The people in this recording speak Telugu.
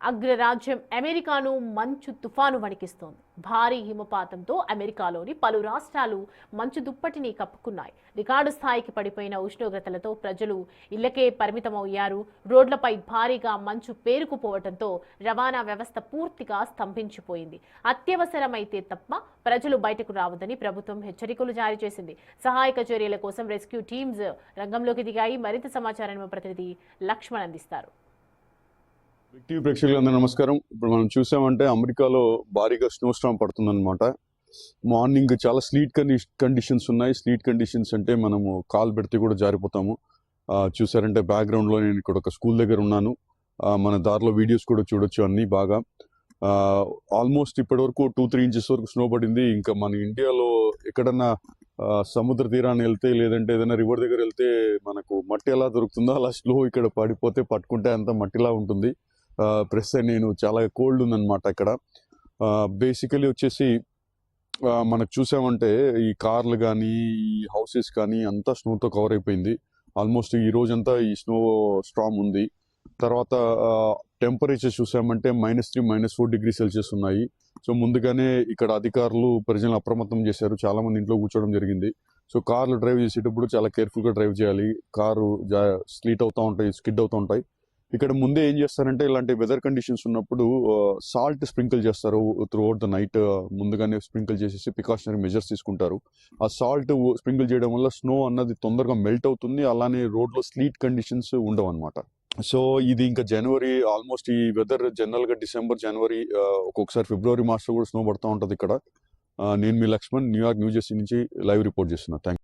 అగ్రరాజ్యం అమెరికాను మంచు తుఫాను వణికిస్తోంది. భారీ హిమపాతంతో అమెరికాలోని పలు రాష్ట్రాలు మంచు దుప్పటిని కప్పుకున్నాయి. రికార్డు స్థాయికి పడిపోయిన ఉష్ణోగ్రతలతో ప్రజలు ఇళ్లకే పరిమితమయ్యారు. రోడ్లపై భారీగా మంచు పేరుకుపోవడంతో రవాణా వ్యవస్థ పూర్తిగా స్తంభించిపోయింది. అత్యవసరమైతే తప్ప ప్రజలు బయటకు రావద్దని ప్రభుత్వం హెచ్చరికలు జారీ చేసింది. సహాయక చర్యల కోసం రెస్క్యూ టీమ్స్ రంగంలోకి దిగాయి. మరింత సమాచారాన్ని మా ప్రతినిధి లక్ష్మణ్ అందిస్తారు. టీవీ ప్రేక్షకులందరూ నమస్కారం. ఇప్పుడు మనం చూసామంటే అమెరికాలో భారీగా స్నో స్టార్మ్ పడుతుందన్నమాట. మార్నింగ్ చాలా స్లీట్ కండిషన్స్ ఉన్నాయి. స్లీట్ కండిషన్స్ అంటే మనము కాలు పెడితే కూడా జారిపోతాము. చూసారంటే బ్యాక్గ్రౌండ్లో నేను ఇక్కడ ఒక స్కూల్ దగ్గర ఉన్నాను. మన దారిలో వీడియోస్ కూడా చూడొచ్చు. అన్నీ బాగా ఆల్మోస్ట్ ఇప్పటి వరకు 2-3 ఇంచెస్ వరకు స్నో పడింది. ఇంకా మన ఇండియాలో ఎక్కడన్నా సముద్ర తీరాన్ని వెళ్తే లేదంటే ఏదైనా రివర్ దగ్గర వెళ్తే మనకు మట్టి ఎలా దొరుకుతుందో అలా స్లో ఇక్కడ పడిపోతే పట్టుకుంటే అంత మట్టిలా ఉంటుంది. ప్రెస్ నేను చాలా కోల్డ్ ఉందన్నమాట ఇక్కడ. బేసికలీ వచ్చేసి మనకు చూసామంటే ఈ కార్లు కానీ ఈ హౌసెస్ కానీ అంతా స్నోతో కవర్ అయిపోయింది. ఆల్మోస్ట్ ఈ రోజంతా ఈ స్నో స్టార్మ్ ఉంది. తర్వాత టెంపరేచర్ చూసామంటే -3, -4 డిగ్రీ సెల్సియస్ ఉన్నాయి. సో ముందుగానే ఇక్కడ అధికారులు ప్రజలను అప్రమత్తం చేశారు. చాలా మంది ఇంట్లో కూర్చోవడం జరిగింది. సో కార్లు డ్రైవ్ చేసేటప్పుడు చాలా కేర్ఫుల్గా డ్రైవ్ చేయాలి. కారు స్లీట్ అవుతూ ఉంటాయి, స్కిడ్ అవుతూ ఉంటాయి. ఇక్కడ ముందే ఏం చేస్తారంటే ఇలాంటి వెదర్ కండిషన్స్ ఉన్నప్పుడు సాల్ట్ స్ప్రింకిల్ చేస్తారు. త్రూ అవుట్ ద నైట్ ముందుగానే స్ప్రింకిల్ చేసేసి ప్రికాషనరీ మెజర్స్ తీసుకుంటారు. ఆ సాల్ట్ స్ప్రింకిల్ చేయడం వల్ల స్నో అన్నది తొందరగా మెల్ట్ అవుతుంది. అలానే రోడ్లో స్లీట్ కండిషన్స్ ఉండవు అనమాట. సో ఇది ఇంకా జనవరి ఆల్మోస్ట్ ఈ వెదర్ జనరల్గా డిసెంబర్, జనవరి, ఒక్కొక్కసారి ఫిబ్రవరి, మార్చ్లో కూడా స్నో పడుతూ ఉంటుంది ఇక్కడ. నేను మీ లక్ష్మణ్, న్యూయార్క్, న్యూజెర్సీ నుంచి లైవ్ రిపోర్ట్ చేస్తున్నా. Thank you.